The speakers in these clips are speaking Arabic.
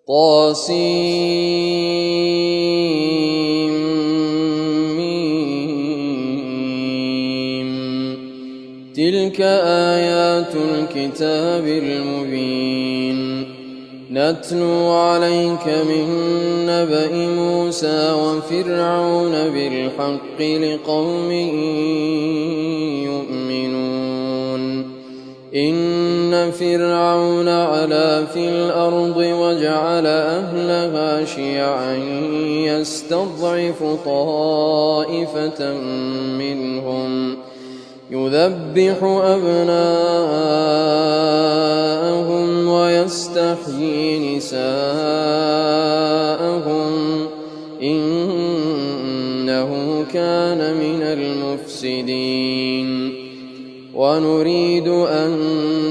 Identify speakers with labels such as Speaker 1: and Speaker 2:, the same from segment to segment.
Speaker 1: طسم. تلك آيات الكتاب المبين نتلو عليك من نبأ موسى وفرعون بالحق لقوم يؤمنون. إن فرعون علا في الأرض وجعل أهلها شيعا يستضعف طائفة منهم يذبح أبناءهم ويستحيي نساءهم إنه كان من المفسدين. ونريد أن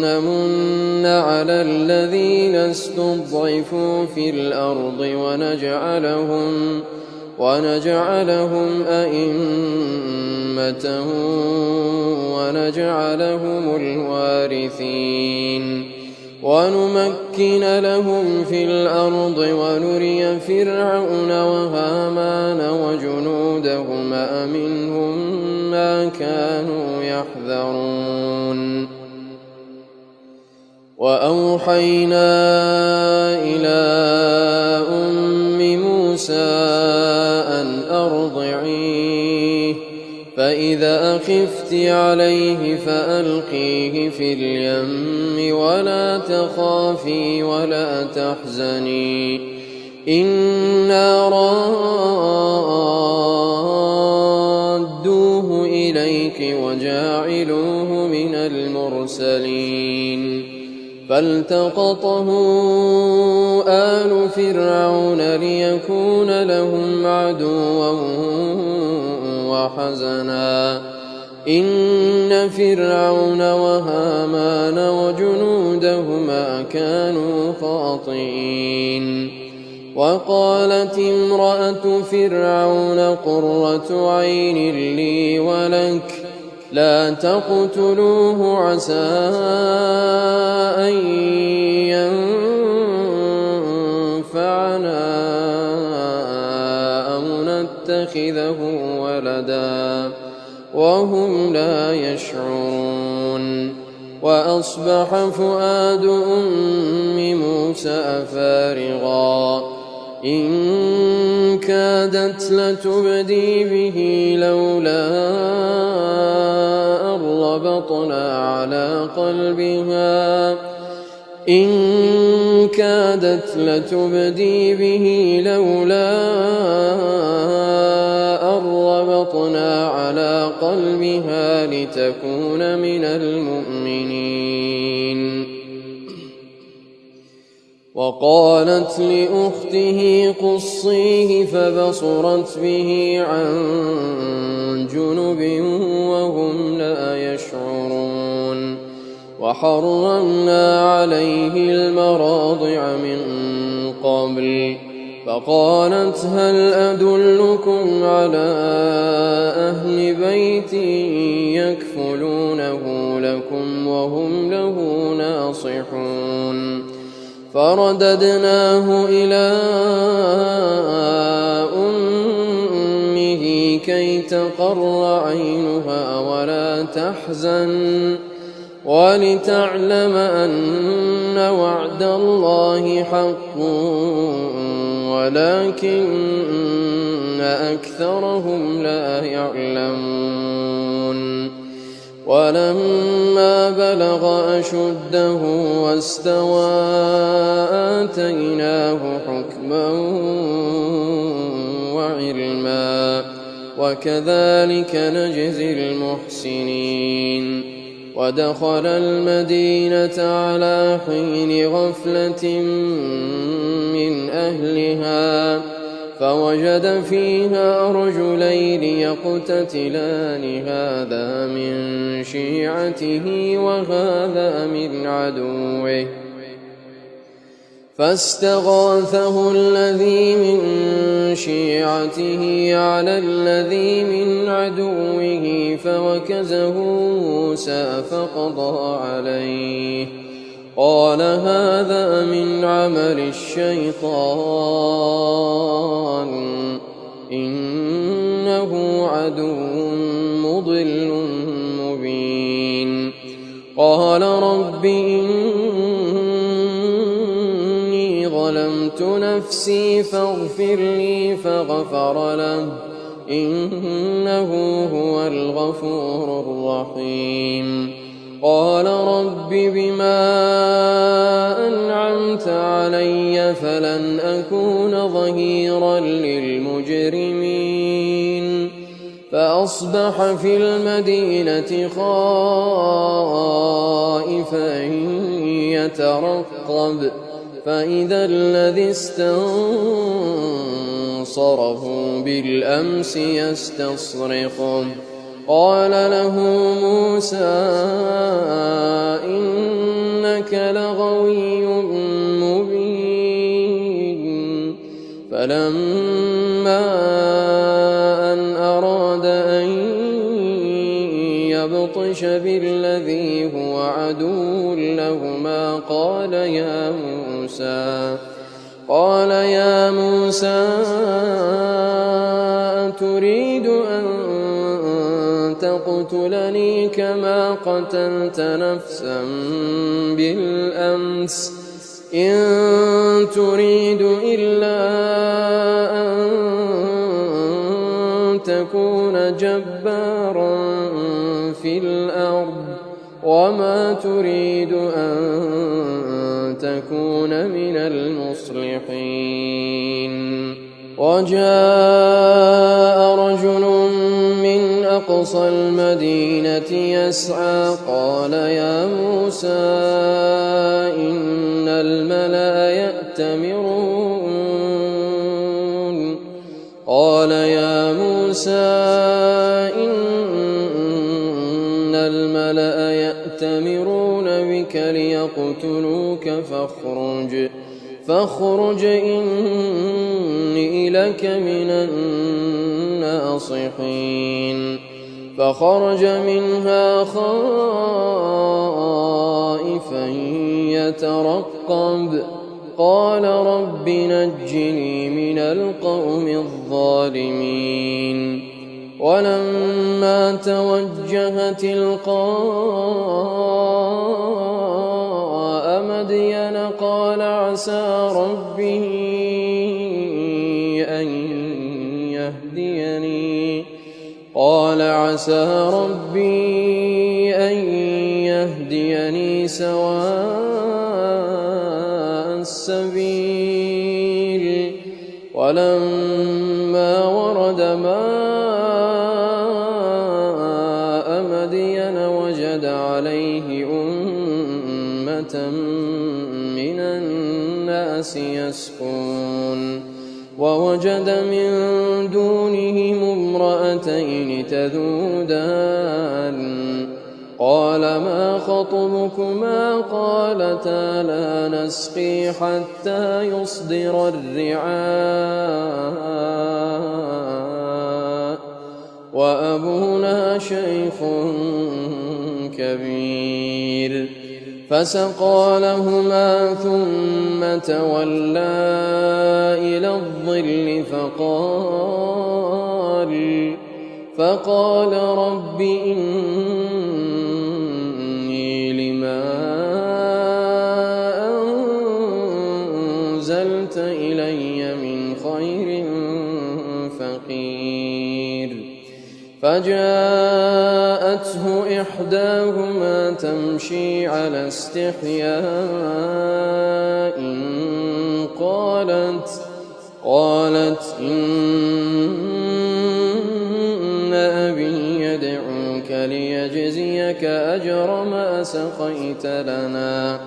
Speaker 1: نمن على الذين استضعفوا في الأرض ونجعلهم أئمة ونجعلهم الوارثين ونمكن لهم في الأرض ونري فرعون وهامان وجنودهما منهم ما كانوا يحذرون. وأوحينا إلى أم موسى أن أرضعيه فإذا خفت عليه فألقيه في اليم ولا تخافي ولا تحزني إنا رادوه إليك وجاعلوه من المرسلين. فالتقطه آل فرعون ليكون لهم عدوا وحزنا إن فرعون وهامان وجنودهما كانوا خاطئين. وقالت امرأة فرعون قرة عين لي ولك لا تقتلوه عسى أن ينفعنا أو نتخذه ولدا وهم لا يشعرون. وأصبح فؤاد أم موسى فارغا إن كادت لتبدي به لولا أن ربطنا على قلبها لتكون من المؤمنين. وقالت لأخته قصيه فبصرت به عن جنب وهم لا يشعرون. وحرمنا عليه المراضع من قبل فقالت هل أدلكم على أهل بيت يكفلونه لكم وهم له ناصحون. فرددناه إلى أمه كي تقر عينها ولا تحزن ولتعلم أن وعد الله حق ولكن أكثرهم لا يعلمون. ولما بلغ أشده واستوى آتيناه حكما وعلما وكذلك نجزي المحسنين. ودخل المدينة على حين غفلة من أهلها فوجد فيها رجلين يقتتلان هذا من شيعته وهذا من عدوه فاستغاثه الذي من شيعته على الذي من عدوه فوكزه موسى فقضى عليه قال هذا من عمل الشيطان إنه عدو مضل مبين قال رب إني ظلمت نفسي فاغفر لي فغفر له إنه هو الغفور الرحيم قال رب بما أنعمت علي فلن أكون ظهيرا للمجرمين فأصبح في المدينة خائفا يترقب فإذا الذي استنصره بالأمس يستصرخه قال له موسى إنك لغوي مبين فلما أن أراد أن يبطش بالذي هو عدو لهما قال يا موسى أتريد أن تقتلني كما قتلت نفسا بالأمس إن تريد إلا أن تكون جبارا في الأرض وما تريد أن تكون من المصلحين وجاء رجل من أقصى المدينة يسعى قال يا موسى إن الملأ يأتمرون بك ليقتلوك فاخرج إني لك من الناصحين فخرج منها خائفا يترقب قال رب نجني من القوم الظالمين ولما توجه تلقاء مدين قال عسى ربي أن يهديني سواء السبيل ولما ورد ماء مدين وجد عليه أمة من الناس يسقون ووجد من دونهم امرأتين تذودان قال ما خطبكما قالتا لا نسقي حتى يصدر الرعاء وأبونا شيخ كبير فسقى لهما ثم تولى إلى الظل فقال رب إني لما أنزلت إلي من خير فقير فجاءته إحداهما تمشي على استحياء قالت إن أبي يدعوك ليجزيك أجر ما سقيت لنا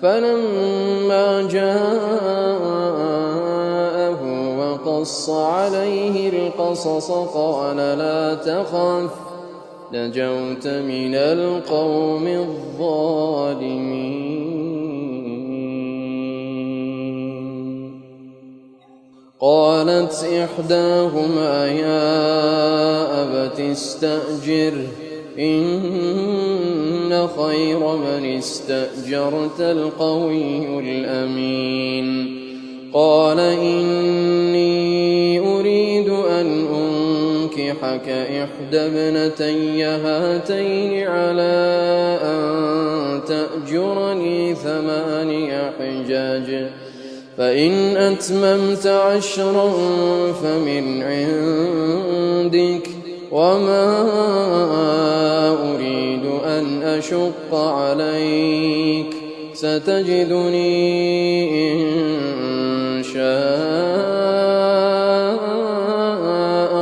Speaker 1: فلما جاءه وقص عليه القصص قال لا تخف نجوت من القوم الظالمين قالت إحداهما يا أبت استأجره إن خير من استأجرت القوي الأمين. قال إني أريد أن أنكحك إحدى ابنتي هاتين على أن تأجرني 8 حجاج، فإن أتممت 10 فمن عندك، وما أريد أن أشق عليك، ستجدني إن شاء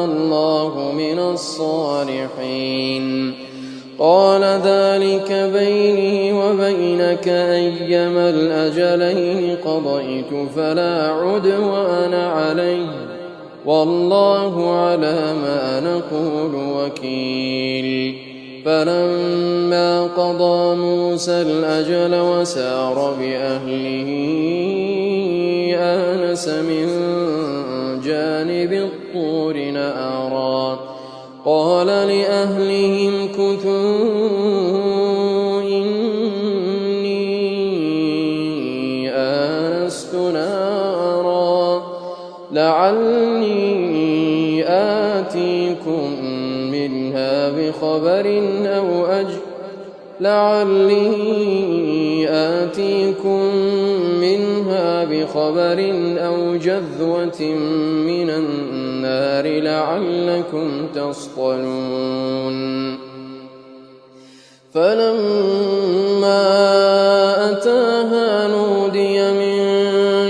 Speaker 1: الله من الصالحين. قال ذلك بيني وبينك أيما الأجلين قضيت فلا عدوان علي، والله على ما نقول وكيل. فلما قضى موسى الأجل وسار بأهله آنس من جانب الطور نارا، قال لأهلهم كثوا إني آنست نارا لعلي آتيكم منها بخبر أو جذوة من النار لعلكم تصطلون. فلما أتاها نودي من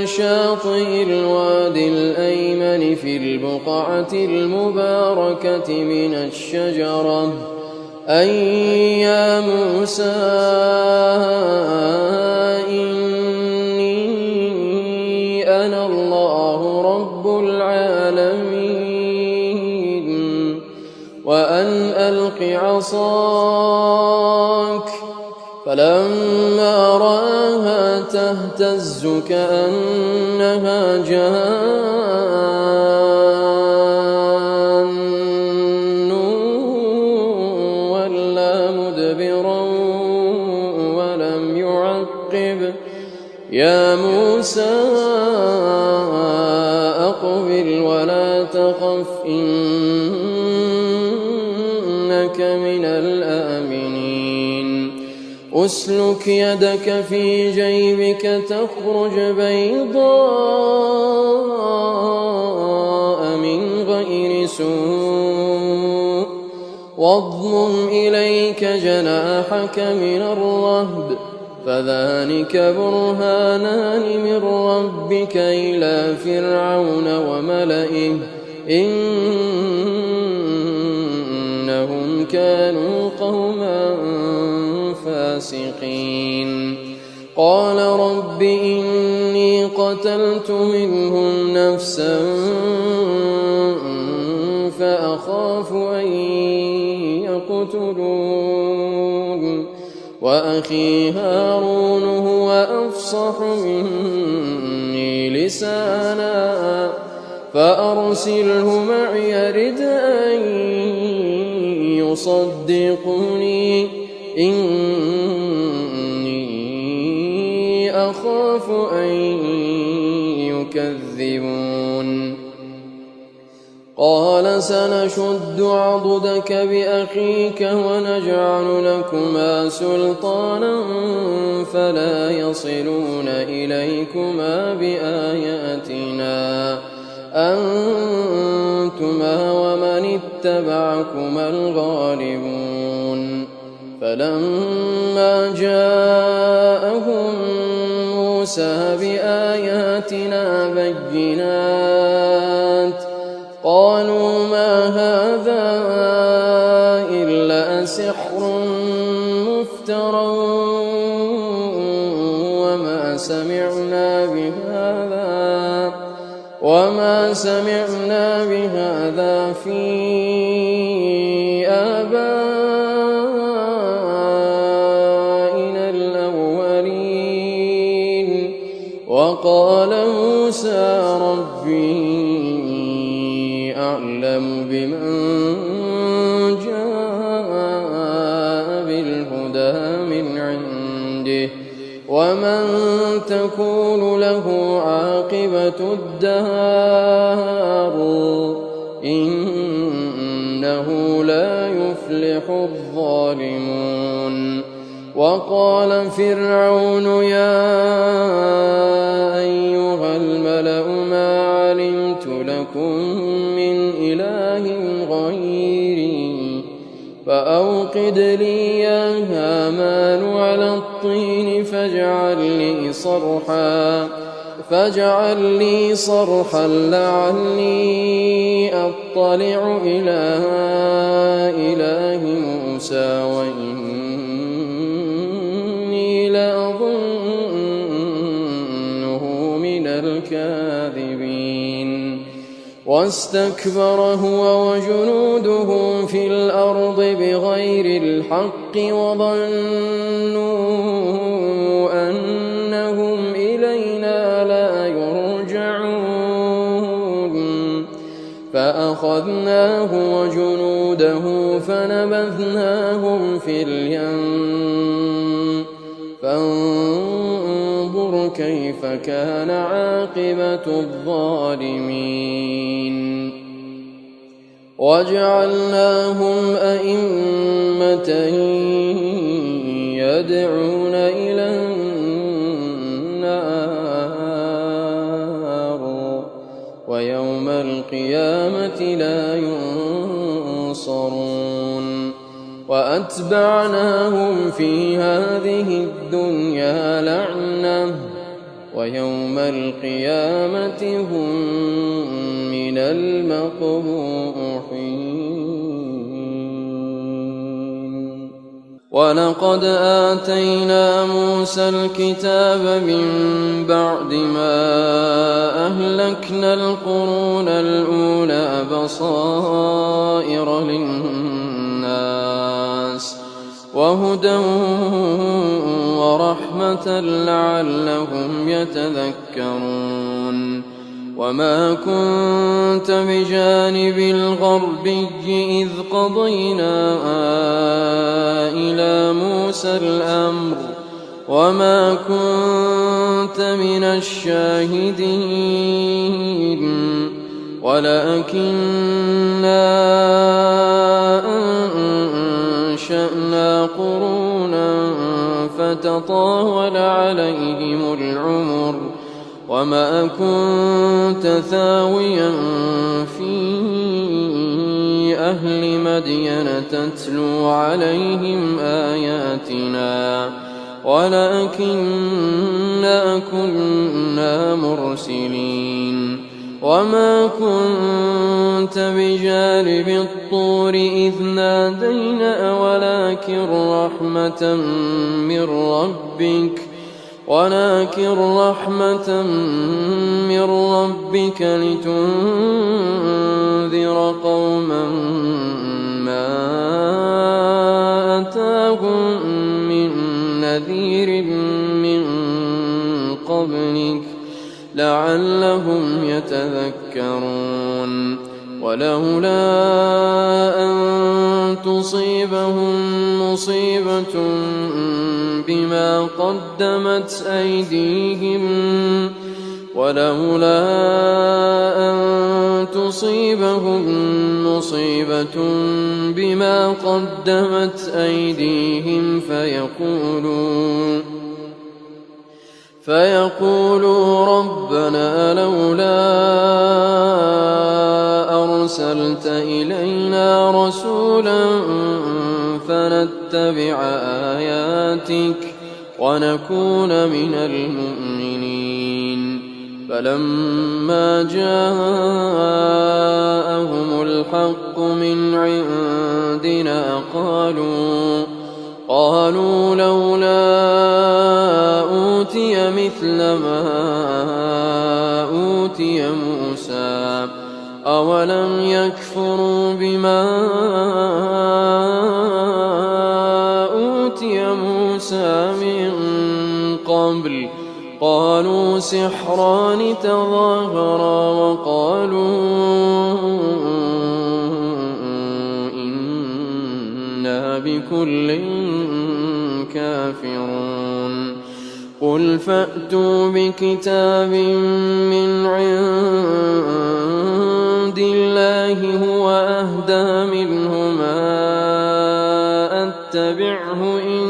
Speaker 1: شاطئ الوادي الأيمن في البقعة المباركة من الشجرة أن يا موسى إني أنا الله رب العالمين وأن ألق عصاك. فلما رآها تهتز كأنها جان ولا مدبرا ولم يعقب. يا موسى أقبل ولا تخف إنك من الآمنين. أسلك يدك في جيبك تخرج بيضاء من غير سوء واضمم إليك جناحك من الرهب فذلك برهانان من ربك إلى فرعون وملئه إنهم كانوا قوما فاسقين. قال رب إني قتلت منهم نفسا فأخاف أن يقتلون وأخي هارون هو أفصح مني لسانا فأرسله معي يرد أن يصدقني إني أخاف أن يكذبون. قال سنشد عضدك بأخيك ونجعل لكما سلطانا فلا يصلون إليكما بآياتنا أنتما ومن اتبعكما الغالبون. فلما جاءهم موسى بآياتنا بينات قالوا ما هذا إلا سحر مفترى وما سمعنا بهذا في آبائنا الأولين. وقال موسى ربي أعلم بمن جاء ومن تكون له عاقبة الدار إنه لا يفلح الظالمون. وقال فرعون يا أيها الملأ ما علمت لكم من إله غيري فأوقد لي يا هامان على الطين فاجعل لي صرحا لعلي أطلع إلى إله موسى وإني لأظنه من الكاذبين. واستكبر هو وجنوده في الأرض بغير الحق وظنوا أنهم إلينا لا يرجعون فأخذناه وجنوده فنبذناهم في اليم فانظر كيف كان عاقبة الظالمين. وجعلناهم أئمة يدعون إلى النار ويوم القيامة لا ينصرون. وأتبعناهم في هذه الدنيا لعنة ويوم القيامة هم من المقبوحين. ولقد آتينا موسى الكتاب من بعد ما أهلكنا القرون الأولى بصائر للناس وهدى ورحمة لعلهم يتذكرون. وما كنت بجانب الغربي إذ قضينا إلى موسى الأمر وما كنت من الشاهدين ولكننا أنشأنا قرونا فتطاول عليهم العمر وما كنت ثاويا في أهل مدين تتلو عليهم آياتنا ولكننا كنا مرسلين. وما كنت بجانب الطور إذ نادينا ولكن رحمة من ربك لتنذر قوما ما أتاهم من نذير من قبلك لعلهم يتذكرون. ولولا أن تصيبهم مصيبة بما قدمت أيديهم فيقولوا ربنا لولا أرسلت إلينا رسولا فنتبع آياتك ونكون من المؤمنين. فلما جاءهم الحق من عندنا قالوا لولا أوتي مثل ما أوتي موسى أولم يكفروا بما أوتي موسى من قبل قالوا سحران تظاهرا وقالوا إنا بكل كافرون. قل فأتوا بكتاب من عند الله هو أهدى منهما أتبعه إن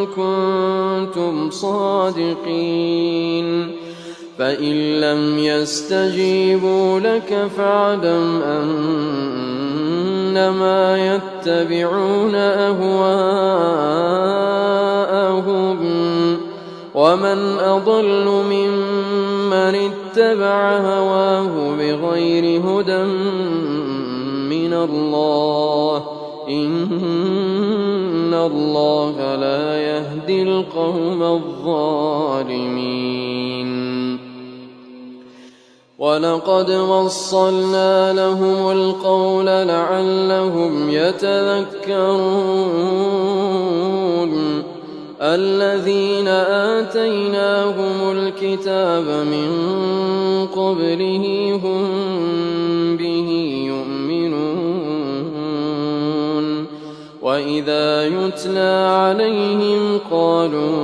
Speaker 1: كنتم صادقين فإن لم يستجيبوا لك فاعلم أنما يتبعون أهواءهم ومن أضل ممن اتبع هواه بغير هدى من الله إن الله لا يهدي القوم الظالمين ولقد وصلنا لهم القول لعلهم يتذكرون الذين آتيناهم الكتاب من قبله هم به يؤمنون وإذا يتلى عليهم قالوا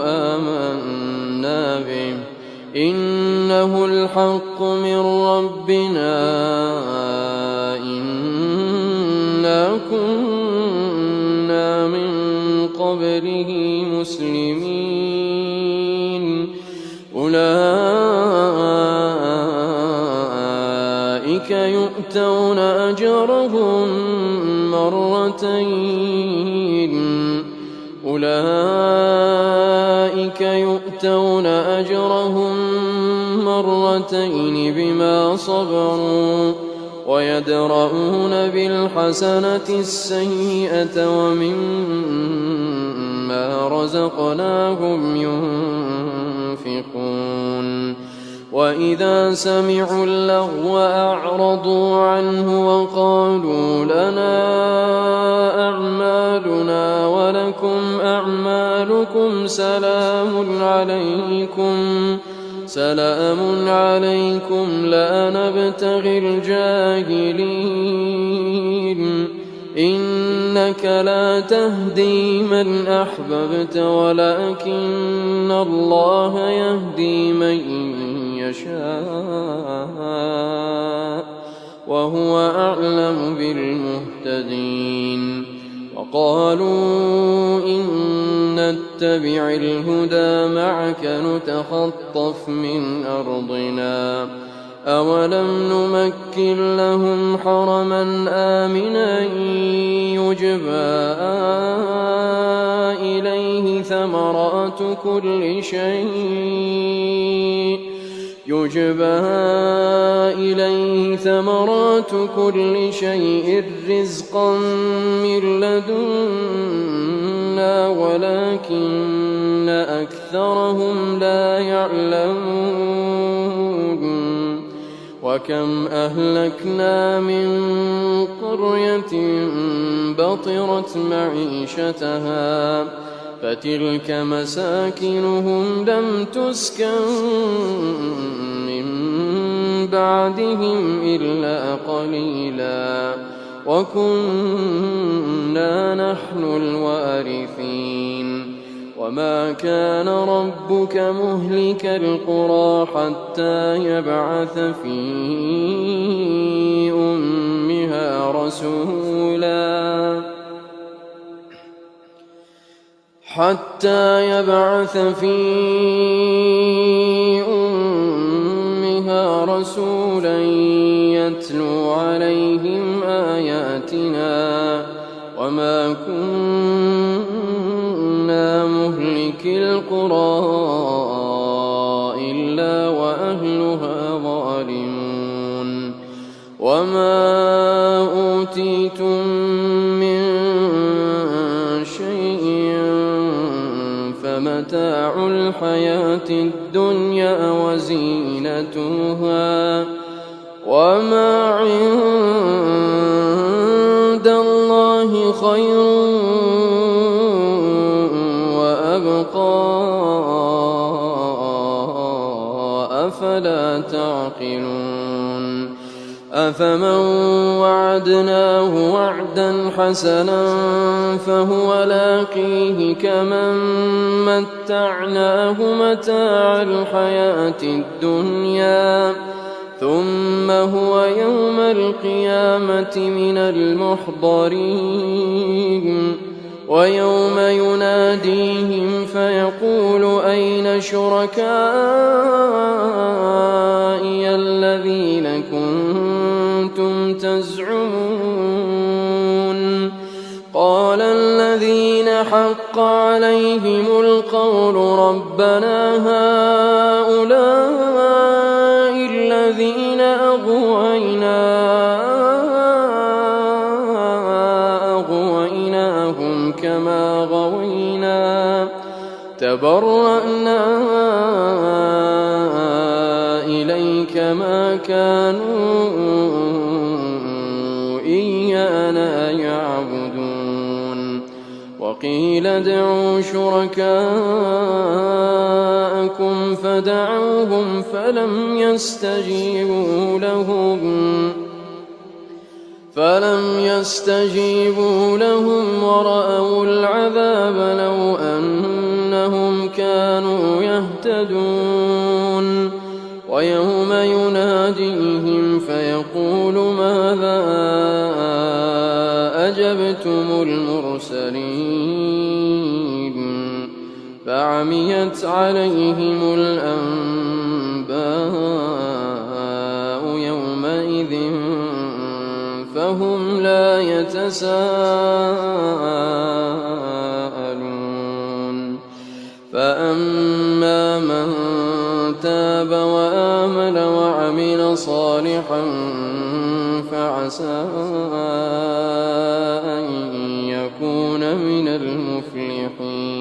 Speaker 1: آمنا به إنه الحق من ربنا إنا كنا من قبله مسلمين أولئك يؤتون أجرهم مرتين بما صبروا ويدرؤون بالحسنة السيئة ومما رزقناهم ينفقون وإذا سمعوا اللغو أعرضوا عنه وقالوا لنا أعمالنا ولكم أعمالكم سلام عليكم لا نبتغي الجاهلين إنك لا تهدي من أحببت ولكن الله يهدي من يشاء وهو أعلم بالمهتدين وقالوا إن نتبع الهدى معك نتخطف من أرضنا أولم نمكن لهم حرما آمنا يجبى إليه ثمرات كل شيء رزقا من لدنا ولكن أكثرهم لا يعلمون وكم أهلكنا من قرية بطرت معيشتها فتلك مساكنهم لم تسكن من بعدهم إلا قليلا وكنا نحن الوارثين وما كان ربك مهلك القرى حتى يبعث في أمها رسولا يتلو عليهم آياتنا وما كنا مهلك القرى إلا وأهلها ظالمون وما أوتيتم من شيء فمتاع الحياة الدنيا وزينتها وما عند الله خير وأبقى أفلا تعقلون أفمن وعدناه وعدا حسنا فهو لاقيه كمن متعناه متاع الحياة الدنيا ثم هو يوم القيامة من المحضرين ويوم يناديهم فيقول أين شركائي الذين كنتم تزعمون قال الذين حق عليهم القول ربنا هؤلاء الذين أغويناهم كما غوينا تبرأنا إليك ما كانوا إيانا يعبدون وقيل ادعوا شركاءكم فدعوهم فلم يستجيبوا لهم ورأوا العذاب لو أنهم كانوا يهتدون ويوم يناديهم فيقول ماذا أجبتم المرسلين فعميت عليهم الأنباء يومئذ فهم لا يتساءلون فأما من تاب وآمن وعمل صالحا فعسى أن يكون من المفلحين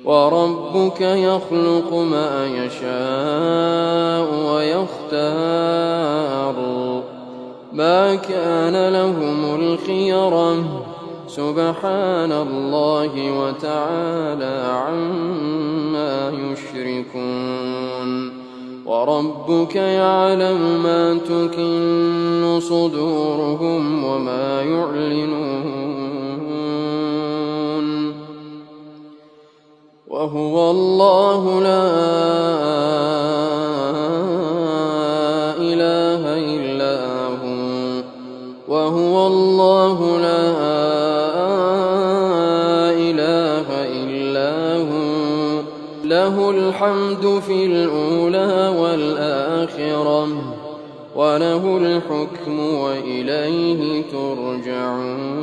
Speaker 1: وربك يخلق ما يشاء ويختار ما كان لهم الخيرة سبحان الله وتعالى عما يشركون وربك يعلم ما تكن صدورهم وما يعلنون وهو الله لا إله إلا هو وهو الله لا إله إلا هو له الحمد في الأولى والآخرة وله الحكم وإليه ترجعون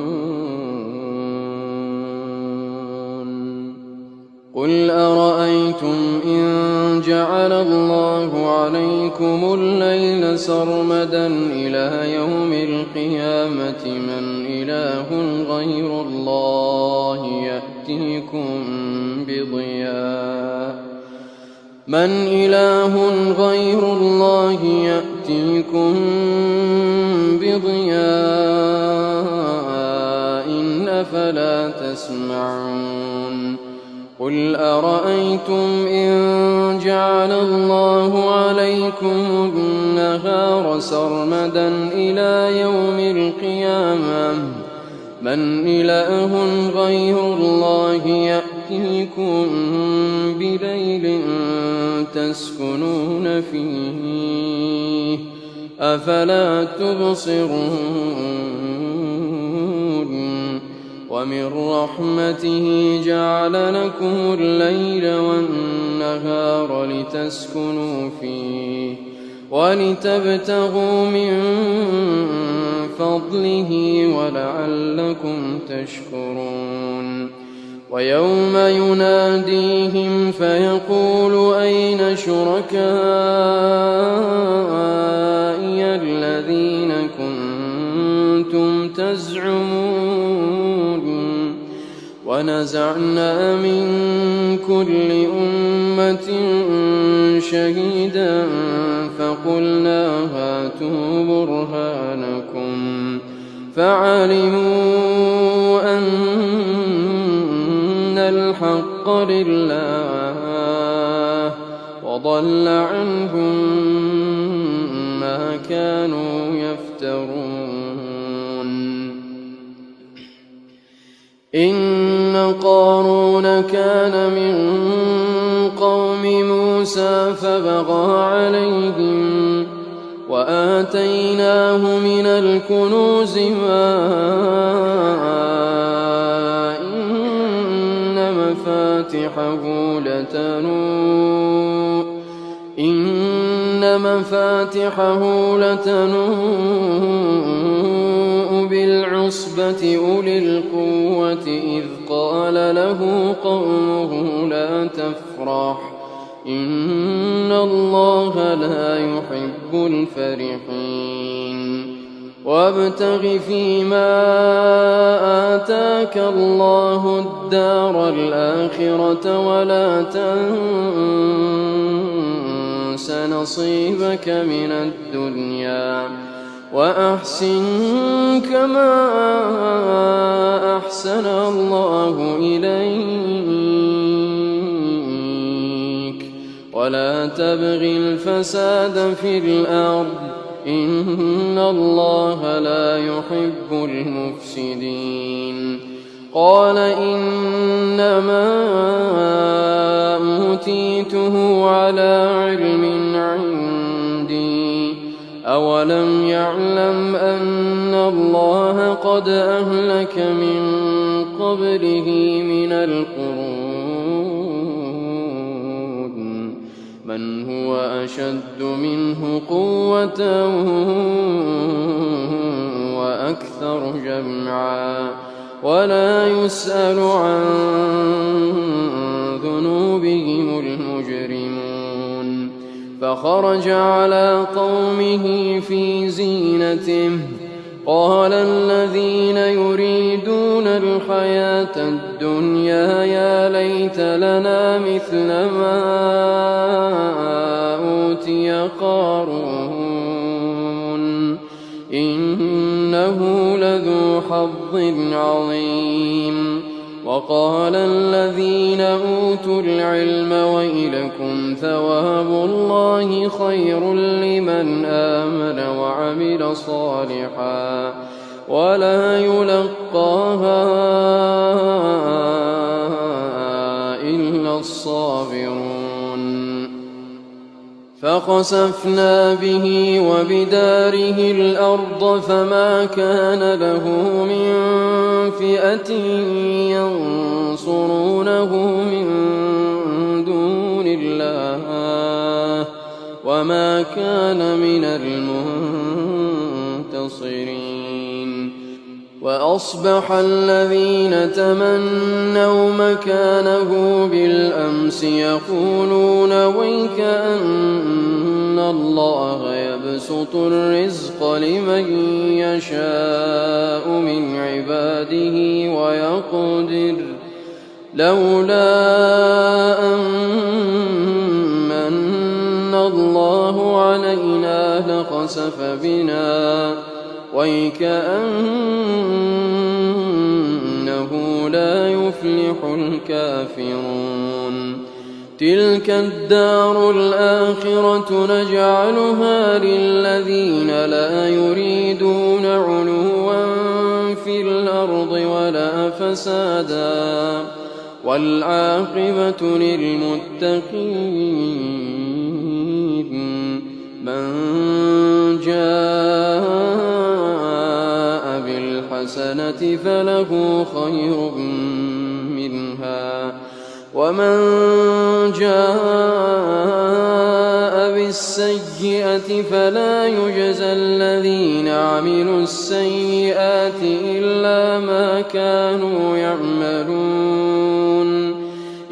Speaker 1: قل أرأيتم إن جعل الله عليكم الليل سرمدا إلى يوم القيامة من إله غير الله يأتيكم بضياء أفلا تسمعون قل أرأيتم إن جعل الله عليكم النهار سرمدا إلى يوم القيامة من إله غير الله يأتيكم بليل تسكنون فيه أفلا تبصرون ومن رحمته جعل لكم الليل والنهار لتسكنوا فيه ولتبتغوا من فضله ولعلكم تشكرون ويوم يناديهم فيقول أين شركائي الذين كنتم تزعمون ونزعنا من كل أمة شهيدا فقلنا هاتوا برهانكم فعلموا أن الحق لله وضل عنهم ما ما كانوا يفترون. إن قارون كان من قوم موسى فبغى عليهم وآتيناه من الكنوز ما إن مفاتحه لتنوء بالعصبة أولي القوة إذ قال له قومه لا تفرح إن الله لا يحب الفرحين. وابتغ فيما آتاك الله الدار الآخرة ولا تنس نصيبك من الدنيا وأحسن كما أحسن الله إليك ولا تبغ الفساد في الأرض إن الله لا يحب المفسدين. قال إنما أوتيته على علم عندي أولم يعلم أن الله قد أهلك من قبله من القرون من هو أشد منه قوة وأكثر جمعا ولا يسأل عن ذنوبهم المجرمون. فخرج على قومه في زينته قال الذين يريدون الحياة الدنيا يا ليت لنا مثل ما أوتي قارون إنه لذو حظ عظيم. وقال الذين أوتوا العلم ويلكم ثواب الله خير لمن آمن وعمل صالحا ولا يلقاها إلا الصابرون. فخسفنا به وبداره الأرض فما كان له من فئة ينصرونه من دون الله وما كان من المنتصرين. وأصبح الذين تمنوا مكانه بالأمس يقولون ويك أن الله يبسط الرزق لمن يشاء من عباده ويقدر لولا أمن الله علينا لخسف بنا ويكأنه لا يفلح الكافرون. تلك الدار الآخرة نجعلها للذين لا يريدون علوا في الأرض ولا فسادا والعاقبة للمتقين. من جاء بالحسنة فله خير منها ومن جاء بالسيئة فلا يجزى الذين عملوا السيئات إلا ما كانوا يعملون.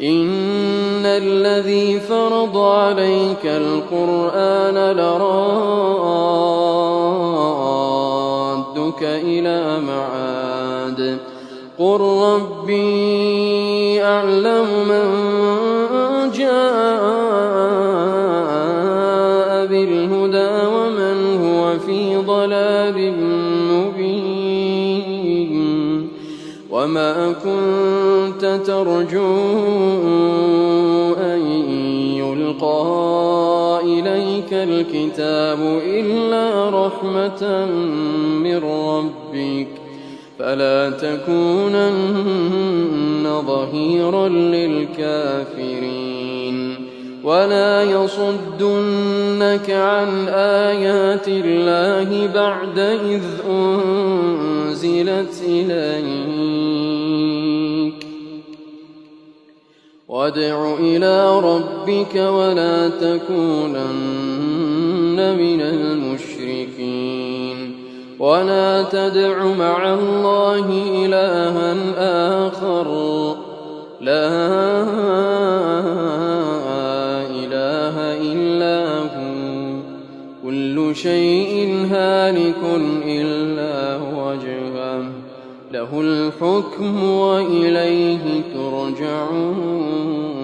Speaker 1: إن الذي فرض عليك القرآن لرادك إلى معاد قل ربي أعلم من جاء بالهدى ومن هو في ضلال مبين. وما كنت ترجو أن يلقى إليك الكتاب إلا رحمة من ربك فلا تكونن ظهيرا للكافرين ولا يصدنك عن آيات الله بعد إذ أنزلت إليك وادع إلى ربك ولا تكونن من المشركين ولا تدع مع الله إلها آخر لا إله إلا هو كل شيء هالك إلا وجهه له الحكم وإليه ترجعون